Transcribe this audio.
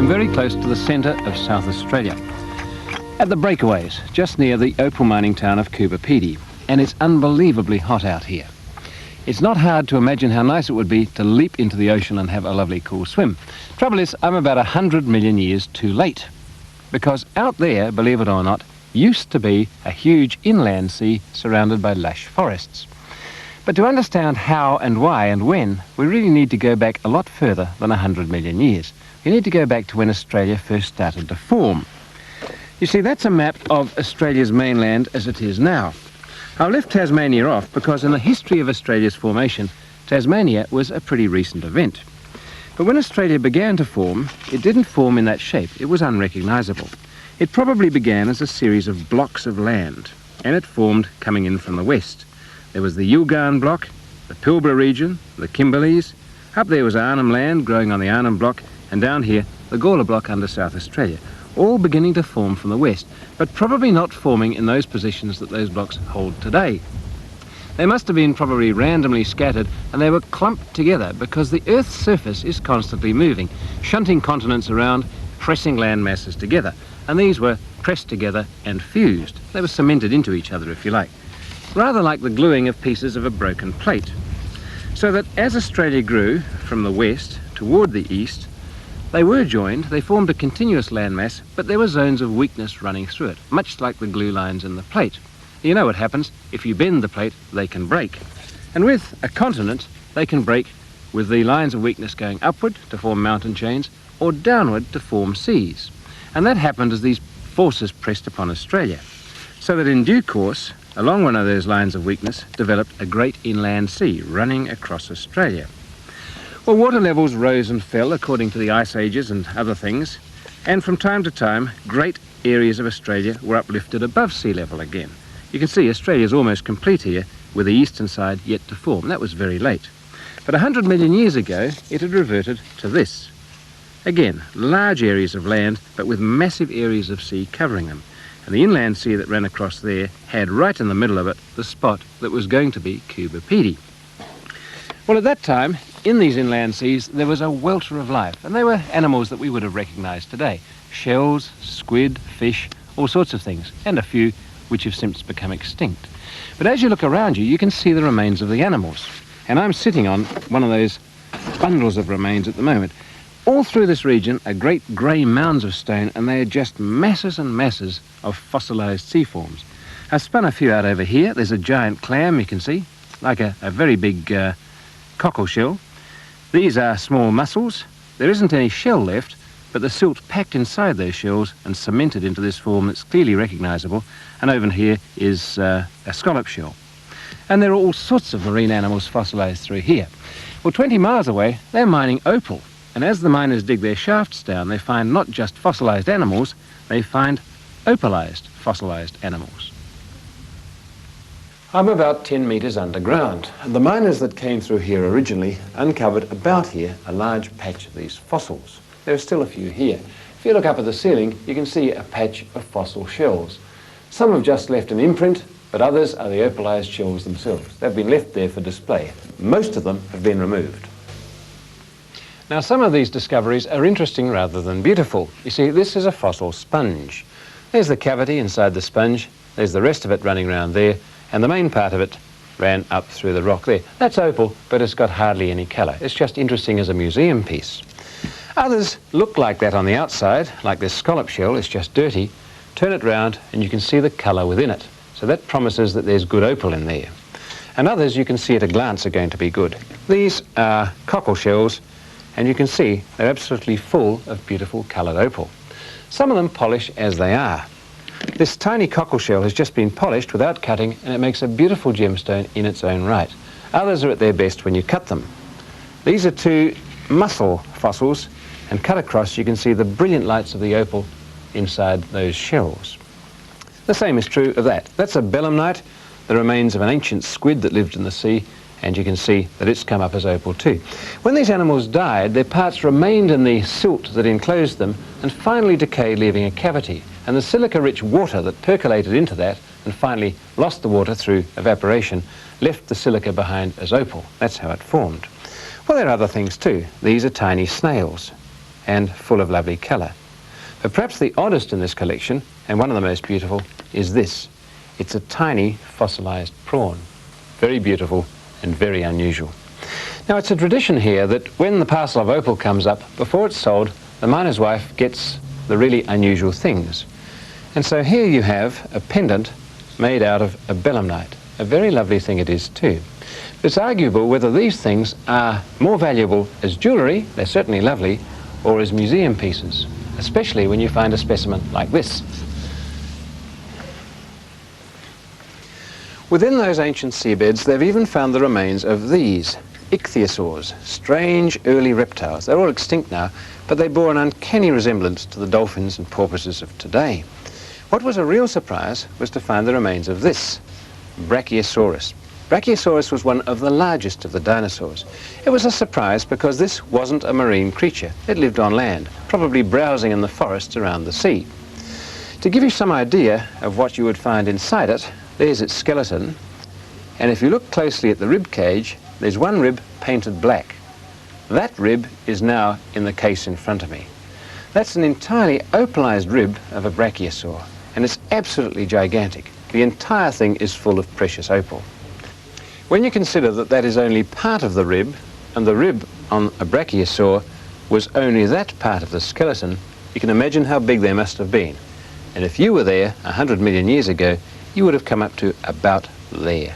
I'm very close to the centre of South Australia, at the breakaways, just near the opal mining town of Coober Pedy, and it's unbelievably hot out here. It's not hard to imagine how nice it would be to leap into the ocean and have a lovely cool swim. Trouble is, I'm about 100 million years too late, because out there, believe it or not, used to be a huge inland sea surrounded by lush forests. But to understand how and why and when, we really need to go back a lot further than 100 million years. We need to go back to when Australia first started to form. You see, that's a map of Australia's mainland as it is now. I've left Tasmania off because in the history of Australia's formation, Tasmania was a pretty recent event. But when Australia began to form, it didn't form in that shape. It was unrecognisable. It probably began as a series of blocks of land, and it formed coming in from the west. There was the Yilgarn block, the Pilbara region, the Kimberleys. Up there was Arnhem Land growing on the Arnhem block, and down here, the Gawler block under South Australia, all beginning to form from the west, but probably not forming in those positions that those blocks hold today. They must have been probably randomly scattered, and they were clumped together because the Earth's surface is constantly moving, shunting continents around, pressing land masses together, and these were pressed together and fused. They were cemented into each other, if you like, rather like the gluing of pieces of a broken plate. So that as Australia grew from the west toward the east, they were joined, they formed a continuous landmass, but there were zones of weakness running through it, much like the glue lines in the plate. You know what happens, if you bend the plate, they can break. And with a continent, they can break with the lines of weakness going upward to form mountain chains, or downward to form seas. And that happened as these forces pressed upon Australia. So that in due course, along one of those lines of weakness, developed a great inland sea running across Australia. Well, water levels rose and fell according to the ice ages and other things, and from time to time, great areas of Australia were uplifted above sea level again. You can see Australia's almost complete here, with the eastern side yet to form. That was very late. But 100 million years ago, it had reverted to this. Again, large areas of land, but with massive areas of sea covering them. And the inland sea that ran across there had right in the middle of it the spot that was going to be Coober Pedy. Well, at that time, in these inland seas, there was a welter of life, and they were animals that we would have recognised today. Shells, squid, fish, all sorts of things, and a few which have since become extinct. But as you look around you, you can see the remains of the animals. And I'm sitting on one of those bundles of remains at the moment. All through this region are great grey mounds of stone, and they are just masses and masses of fossilised sea forms. I've spun a few out over here. There's a giant clam, you can see, like a very big cockle shell. These are small mussels. There isn't any shell left, but the silt packed inside those shells and cemented into this form that's clearly recognisable. And over here is a scallop shell. And there are all sorts of marine animals fossilised through here. Well, 20 miles away, they're mining opal. And as the miners dig their shafts down, they find not just fossilised animals, they find opalised fossilised animals. I'm about 10 metres underground, and the miners that came through here originally uncovered about here a large patch of these fossils. There are still a few here. If you look up at the ceiling, you can see a patch of fossil shells. Some have just left an imprint, but others are the opalised shells themselves. They've been left there for display. Most of them have been removed. Now, some of these discoveries are interesting rather than beautiful. You see, this is a fossil sponge. There's the cavity inside the sponge, there's the rest of it running around there, and the main part of it ran up through the rock there. That's opal, but it's got hardly any colour. It's just interesting as a museum piece. Others look like that on the outside, like this scallop shell. It's just dirty. Turn it round and you can see the colour within it. So that promises that there's good opal in there. And others you can see at a glance are going to be good. These are cockle shells, and you can see they're absolutely full of beautiful coloured opal. Some of them polish as they are. This tiny cockle shell has just been polished without cutting, and it makes a beautiful gemstone in its own right. Others are at their best when you cut them. These are two mussel fossils, and cut across you can see the brilliant lights of the opal inside those shells. The same is true of that. That's a belemnite, the remains of an ancient squid that lived in the sea, and you can see that it's come up as opal too. When these animals died, their parts remained in the silt that enclosed them and finally decayed, leaving a cavity. And the silica-rich water that percolated into that and finally lost the water through evaporation left the silica behind as opal. That's how it formed. Well, there are other things too. These are tiny snails. and full of lovely colour. But perhaps the oddest in this collection, and one of the most beautiful, is this. It's a tiny fossilised prawn. Very beautiful and very unusual. Now, it's a tradition here that when the parcel of opal comes up, before it's sold, the miner's wife gets the really unusual things. And so here you have a pendant made out of a belemnite. A very lovely thing it is too. It's arguable whether these things are more valuable as jewellery, they're certainly lovely, or as museum pieces, especially when you find a specimen like this. Within those ancient seabeds, they've even found the remains of these ichthyosaurs, strange early reptiles. They're all extinct now, but they bore an uncanny resemblance to the dolphins and porpoises of today. What was a real surprise was to find the remains of this, Brachiosaurus. Brachiosaurus was one of the largest of the dinosaurs. It was a surprise because this wasn't a marine creature. It lived on land, probably browsing in the forests around the sea. To give you some idea of what you would find inside it, there's its skeleton, and if you look closely at the rib cage, there's one rib painted black. That rib is now in the case in front of me. That's an entirely opalized rib of a brachiosaur, and it's absolutely gigantic. The entire thing is full of precious opal. When you consider that that is only part of the rib, and the rib on a brachiosaur was only that part of the skeleton, you can imagine how big they must have been. And if you were there 100 million years ago, you would have come up to about there.